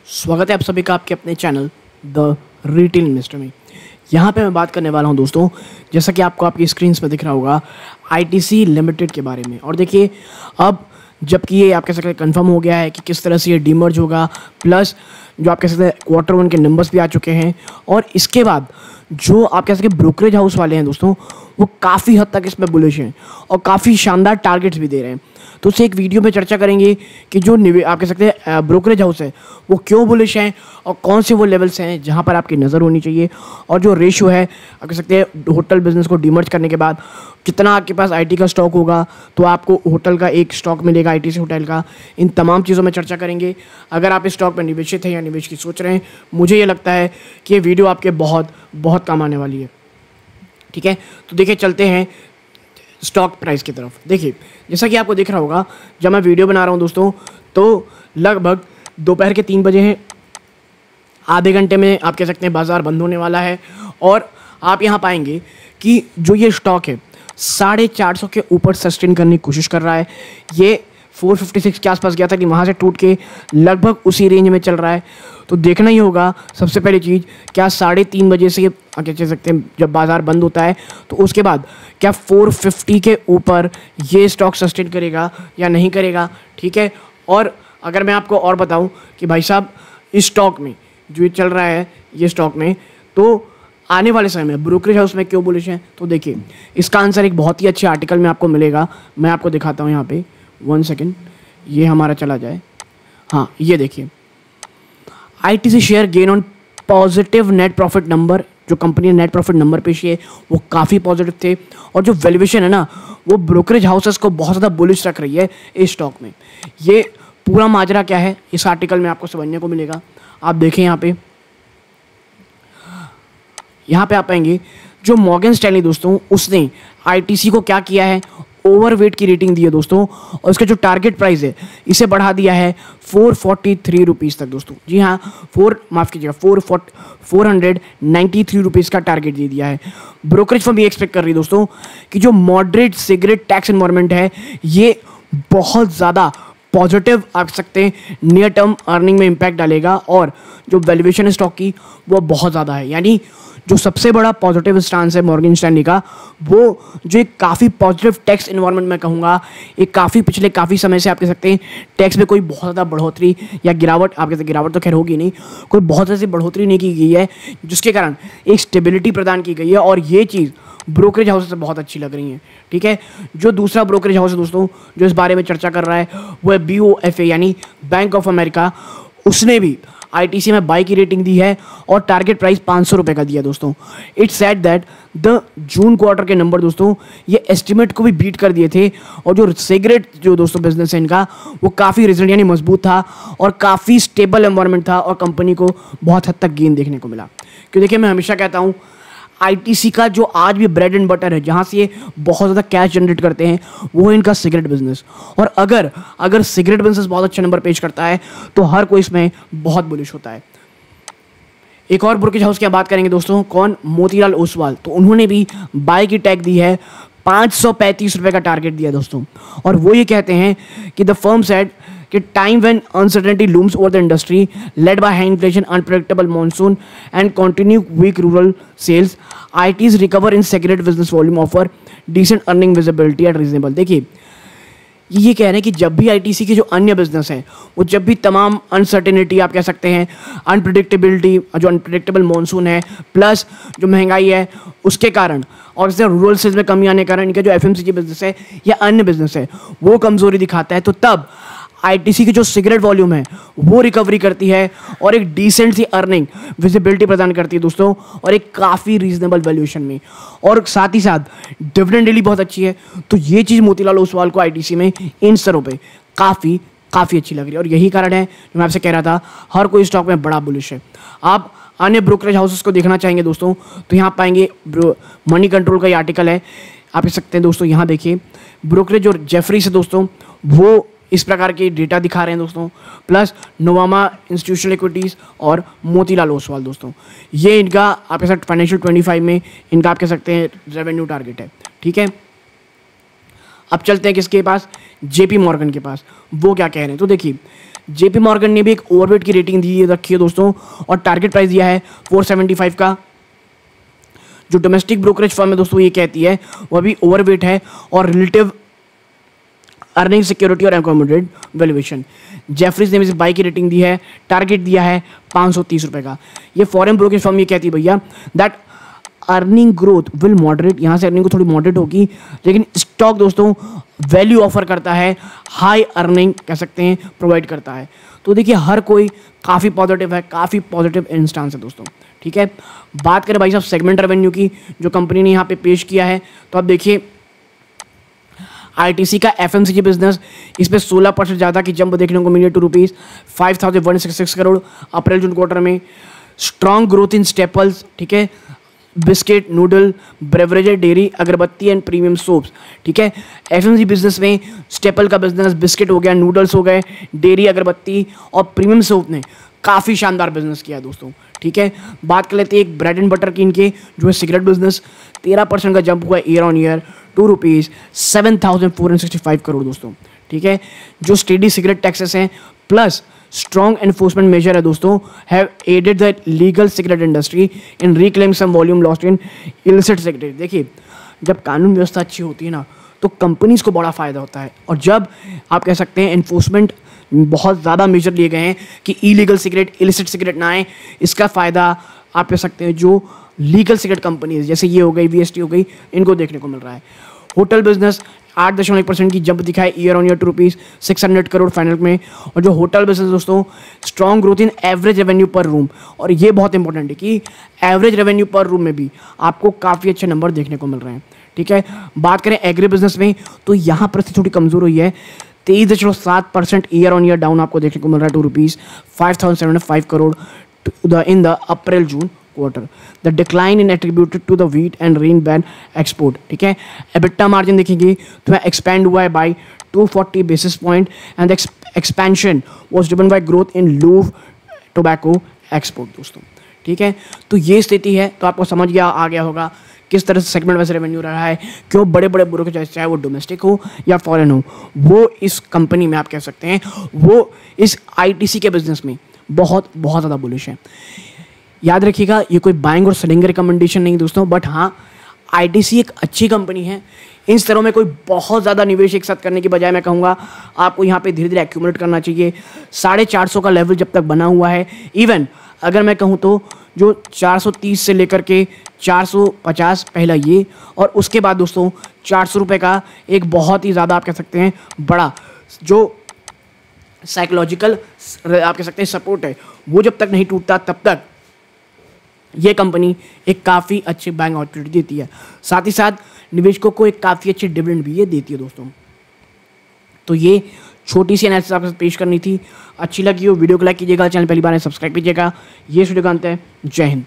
स्वागत है आप सभी का आपके अपने चैनल द रिटेल इन्वेस्टर में। यहाँ पे मैं बात करने वाला हूँ दोस्तों, जैसा कि आपको आपकी स्क्रीन पर दिख रहा होगा, आईटीसी लिमिटेड के बारे में। और देखिए, अब जबकि ये आप कह सकते हैं कंफर्म हो गया है कि किस तरह से ये डीमर्ज होगा, प्लस जो आप कह सकते हैं क्वार्टर वन के नंबर्स भी आ चुके हैं, और इसके बाद जो आप कह सकते हैं ब्रोकरेज हाउस वाले हैं दोस्तों, वो काफ़ी हद तक इसमें बुलिश हैं और काफ़ी शानदार टारगेट्स भी दे रहे हैं। तो उससे एक वीडियो में चर्चा करेंगे कि जो आप कह सकते हैं ब्रोकरेज हाउस है वो क्यों बुलिश हैं और कौन से वो लेवल्स हैं जहां पर आपकी नज़र होनी चाहिए, और जो रेशियो है आप कह सकते हैं होटल बिजनेस को डीमर्ज करने के बाद कितना आपके पास आईटी का स्टॉक होगा, तो आपको होटल का एक स्टॉक मिलेगा आईटीसी होटल का। इन तमाम चीज़ों में चर्चा करेंगे। अगर आप इस स्टॉक में निवेशित हैं या निवेश की सोच रहे हैं, मुझे ये लगता है कि ये वीडियो आपके बहुत बहुत काम आने वाली है। ठीक है, तो देखिए चलते हैं स्टॉक प्राइस की तरफ। देखिए, जैसा कि आपको दिख रहा होगा, जब मैं वीडियो बना रहा हूं दोस्तों, तो लगभग दोपहर के 3 बजे हैं। आधे घंटे में आप कह सकते हैं बाजार बंद होने वाला है, और आप यहां पाएंगे कि जो ये स्टॉक है 450 के ऊपर सस्टेन करने की कोशिश कर रहा है। ये 456 के आसपास गया था कि वहाँ से टूट के लगभग उसी रेंज में चल रहा है। तो देखना ही होगा सबसे पहली चीज़, क्या 3:30 बजे से क्या कह सकते हैं जब बाज़ार बंद होता है, तो उसके बाद क्या 450 के ऊपर ये स्टॉक सस्टेन करेगा या नहीं करेगा। ठीक है, और अगर मैं आपको और बताऊं कि भाई साहब इस स्टॉक में जो ये चल रहा है, ये स्टॉक में तो आने वाले समय में ब्रोकरेज हाउस में क्यों बुलिश हैं, तो देखिए इसका आंसर एक बहुत ही अच्छे आर्टिकल में आपको मिलेगा। मैं आपको दिखाता हूँ यहाँ पे, 1 सेकेंड, ये हमारा चला जाए। हाँ, ये देखिए, ITC share gain on positive net profit number. जो कंपनी ने नेट प्रॉफिट नंबर पेश किए वो काफ़ी पॉजिटिव थे, और जो वैल्यूएशन है ना, वो ब्रोकरेज हाउसेस को बहुत ज़्यादा बुलिश रख रही है इस स्टॉक में। ये पूरा माजरा क्या है इस आर्टिकल में आपको समझने को मिलेगा। आप देखें यहाँ पे आप पाएंगे जो मॉर्गन स्टैनली दोस्तों, उसने आईटीसी को क्या किया है, ओवरवेट की रेटिंग दी है दोस्तों, और इसका जो टारगेट प्राइस है इसे बढ़ा दिया है 443 रुपीज़ तक दोस्तों। जी हाँ, 493 रुपीज़ का टारगेट दे दिया है। ब्रोकरेज फर्म ये एक्सपेक्ट कर रही है दोस्तों कि जो मॉडरेट सिगरेट टैक्स एनवायरनमेंट है, ये बहुत ज़्यादा पॉजिटिव आप सकते हैं नियर टर्म अर्निंग में इम्पैक्ट डालेगा, और जो वैल्यूएशन है स्टॉक की वो बहुत ज़्यादा है। यानी जो सबसे बड़ा पॉजिटिव स्टांस है मॉर्गन स्टैनली का, वो जो एक काफ़ी पॉजिटिव टैक्स इन्वायरमेंट में कहूँगा, एक पिछले काफ़ी समय से आप कह सकते हैं टैक्स में कोई बहुत ज़्यादा बढ़ोतरी या गिरावट, आप कहते हैं गिरावट तो खैर होगी नहीं, कोई बहुत ऐसी बढ़ोतरी नहीं की गई है, जिसके कारण एक स्टेबिलिटी प्रदान की गई है, और ये चीज़ ब्रोकरेज हाउस से बहुत अच्छी लग रही है। ठीक है, जो दूसरा ब्रोकरेज हाउस है दोस्तों जो इस बारे में चर्चा कर रहा है, वो है BOFA यानी बैंक ऑफ अमेरिका। उसने भी आईटीसी में बाई की रेटिंग दी है और टारगेट प्राइस 500 रुपये का दिया दोस्तों। It's said that the June quarter के नंबर दोस्तों ये एस्टिमेट को भी बीट कर दिए थे, और जो सिगरेट जो दोस्तों बिजनेस है इनका, वो काफ़ी रिजल्ट यानी मजबूत था और काफ़ी स्टेबल एनवायरनमेंट था, और कंपनी को बहुत हद तक गेन देखने को मिला। क्योंकि देखिए, मैं हमेशा कहता हूँ आईटीसी का जो आज भी ब्रेड एंड बटर है, जहाँ से ये बहुत ज़्यादा कैश जनरेट करते हैं, वो है इनका सिगरेट बिजनेस। और अगर सिगरेट बिजनेस बहुत अच्छे नंबर पेश करता है तो हर कोई इसमें बहुत बुलिश होता है। एक और ब्रोकरेज हाउस की बात करेंगे दोस्तों, कौन, मोतीलाल ओसवाल। तो उन्होंने भी बाय की टैग दी है, 535 रुपये का टारगेट दिया दोस्तों, और वो ये कहते हैं कि द फर्म सेड कि time when uncertainty looms over the industry led by high inflation, unpredictable monsoon and continue weak rural sales, ITC's recover in cigarette business volume offer decent earning visibility at reasonable. देखिए, ये कह रहे हैं कि जब भी ITC के जो अन्य बिजनेस हैं, वो जब भी तमाम अनसर्टेनिटी आप कह सकते हैं, अनप्रिडिक्टेबिलिटी, जो अनप्रिडिक्टेबल मॉनसून है, प्लस जो महंगाई है उसके कारण, और इससे रूरल सेल्स में कमी आने के कारण इनका जो एफएमसीजी बिजनेस है या अन्य बिजनेस है वो कमजोरी दिखाता है, तो तब आईटीसी की जो सिगरेट वॉल्यूम है वो रिकवरी करती है और एक डिसेंट सी अर्निंग विजिबिलिटी प्रदान करती है दोस्तों, और एक काफ़ी रीजनेबल वैल्यूएशन में, और साथ ही साथ डिविडेंड डेली बहुत अच्छी है। तो ये चीज़ मोतीलाल ओसवाल को आईटीसी में इन स्तरों पे काफ़ी अच्छी लग रही है, और यही कारण है जो मैं आपसे कह रहा था, हर कोई स्टॉक में बड़ा बुलिश है। आप अन्य ब्रोकरेज हाउसेस को देखना चाहेंगे दोस्तों, तो यहाँ पाएंगे मनी कंट्रोल का ये आर्टिकल है, आप देख सकते हैं दोस्तों। यहाँ देखिए, ब्रोकरेज और जेफरी से दोस्तों वो इस प्रकार के डेटा दिखा रहे हैं दोस्तों, प्लस नोवामा इंस्टीट्यूशनल इक्विटीज़ और मोतीलाल ओसवाल दोस्तों, ये इनका आप कह सकते फाइनेंशियल 25 में इनका आप कह सकते हैं रेवेन्यू टारगेट है। ठीक है, अब चलते हैं किसके पास, जेपी मॉर्गन के पास, वो क्या कह रहे हैं। तो देखिए, JP मॉर्गन ने भी एक ओवरवेट की रेटिंग दी रखी है दोस्तों, और टारगेट प्राइस दिया है 475 का। जो डोमेस्टिक ब्रोकरेज फर्म है दोस्तों ये कहती है वह भी ओवरवेट है और रिलेटिव अर्निंग सिक्योरिटी और अकोमोडेड वैल्यूएशन। जेफरीज ने भी बाई की रेटिंग दी है, टारगेट दिया है 530 रुपये का। ये फॉरेन ब्रोकरेज फर्म ये कहती है भैया that earning growth will moderate, यहाँ से अर्निंग को थोड़ी मॉडरेट होगी, लेकिन स्टॉक दोस्तों वैल्यू ऑफर करता है, हाई अर्निंग कह सकते हैं प्रोवाइड करता है। तो देखिए हर कोई काफ़ी पॉजिटिव है, काफ़ी पॉजिटिव इंस्टांस है दोस्तों। ठीक है, बात करें भाई साहब सेगमेंट रेवेन्यू की जो कंपनी ने यहाँ पे पेश किया है, तो आप देखिए ITC का FMCG बिजनेस, इस पर 16% ज़्यादा की जंप देखने को मिली है, ₹5,166 करोड़ अप्रैल जून क्वार्टर में। स्ट्रॉन्ग ग्रोथ इन स्टेपल्स, ठीक है, बिस्किट, नूडल, ब्रेवरेजेस, डेयरी, अगरबत्ती एंड प्रीमियम सोप्स। ठीक है, FMCG बिजनेस में स्टेपल का बिजनेस, बिस्किट हो गया, नूडल्स हो गए, डेयरी, अगरबत्ती और प्रीमियम सोप ने काफ़ी शानदार बिजनेस किया दोस्तों। ठीक है, बात कर लेते हैं एक ब्रेड एंड बटर की इनके जो है सिगरेट बिजनेस, 13% का जंप हुआ ईयर ऑन ईयर, ₹7,465 करोड़ दोस्तों। ठीक है, जो स्टेडी सिगरेट टैक्सेस हैं प्लस स्ट्रॉन्ग एनफोर्समेंट मेजर है दोस्तों, have added the legal cigarette industry in reclaim some volume lost in illicit cigarette. देखिए जब कानून व्यवस्था अच्छी होती है ना तो कंपनीज को बड़ा फ़ायदा होता है, और जब आप कह सकते हैं एनफोर्समेंट बहुत ज़्यादा मेजर लिए गए हैं कि इलीगल सिगरेट, इलिसिट सिगरेट ना आए, इसका फ़ायदा आप कह सकते हैं जो लीगल सिगरेट कंपनीज जैसे ये हो गई, VST हो गई, इनको देखने को मिल रहा है। होटल बिजनेस 8.1% की जंप दिखाई year on year ₹600 crore final में। और जो होटल बिजनेस दोस्तों strong growth in average revenue पर रूम, और ये बहुत इंपॉर्टेंट है कि एवरेज रेवेन्यू पर रूम में भी आपको काफ़ी अच्छे नंबर देखने को मिल रहे हैं। ठीक है, बात करें एग्री बिजनेस में तो यहाँ पर स्थिति थोड़ी कमज़ोर हुई है, 23.7% ईयर ऑन ईयर डाउन आपको देखने को मिल रहा है ₹5,705 crore in the April June quarter. The decline in attributed to the wheat and rain ban export. ठीक है, EBITDA मार्जिन देखेंगे तो एक्सपेंड हुआ है bye 240 basis point and the expansion was driven by growth in low tobacco export दोस्तों। ठीक है, तो ये स्थिति है, तो आपको समझ आ गया होगा किस तरह से सेगमेंट वैसे रेवेन्यू रहा है, क्यों बड़े बड़े ब्रोकर चाहे वो डोमेस्टिक हो या फॉरेन हो, वो इस कंपनी में आप कह सकते हैं वो इस ITC के बिजनेस में बहुत बहुत ज़्यादा बुलिश है। याद रखिएगा ये कोई बाइंग और सेलिंग रिकमेंडेशन नहीं दोस्तों, बट हाँ ITC एक अच्छी कंपनी है। इन स्तरों में कोई बहुत ज़्यादा निवेश एक साथ करने की बजाय मैं कहूँगा आपको यहाँ पे धीरे धीरे एक्यूमुलेट करना चाहिए। 450 का लेवल जब तक बना हुआ है, इवन अगर मैं कहूँ तो जो 430 से लेकर के 450 पहला ये, और उसके बाद दोस्तों 400 रुपये का एक बहुत ही ज़्यादा आप कह सकते हैं बड़ा जो साइकोलॉजिकल आप कह सकते हैं सपोर्ट है, वो जब तक नहीं टूटता तब तक ये कंपनी एक काफ़ी अच्छी बाइंग अपॉर्चुनिटी देती है। साथ ही साथ निवेशकों को एक काफ़ी अच्छी डिविडेंड भी ये देती है दोस्तों। तो ये छोटी सी एनालिसिस आपके साथ पेश करनी थी। अच्छी लगी हो वीडियो को लाइक कीजिएगा, चैनल पहली बार है सब्सक्राइब कीजिएगा। ये वीडियो का अंत है। जय हिंद।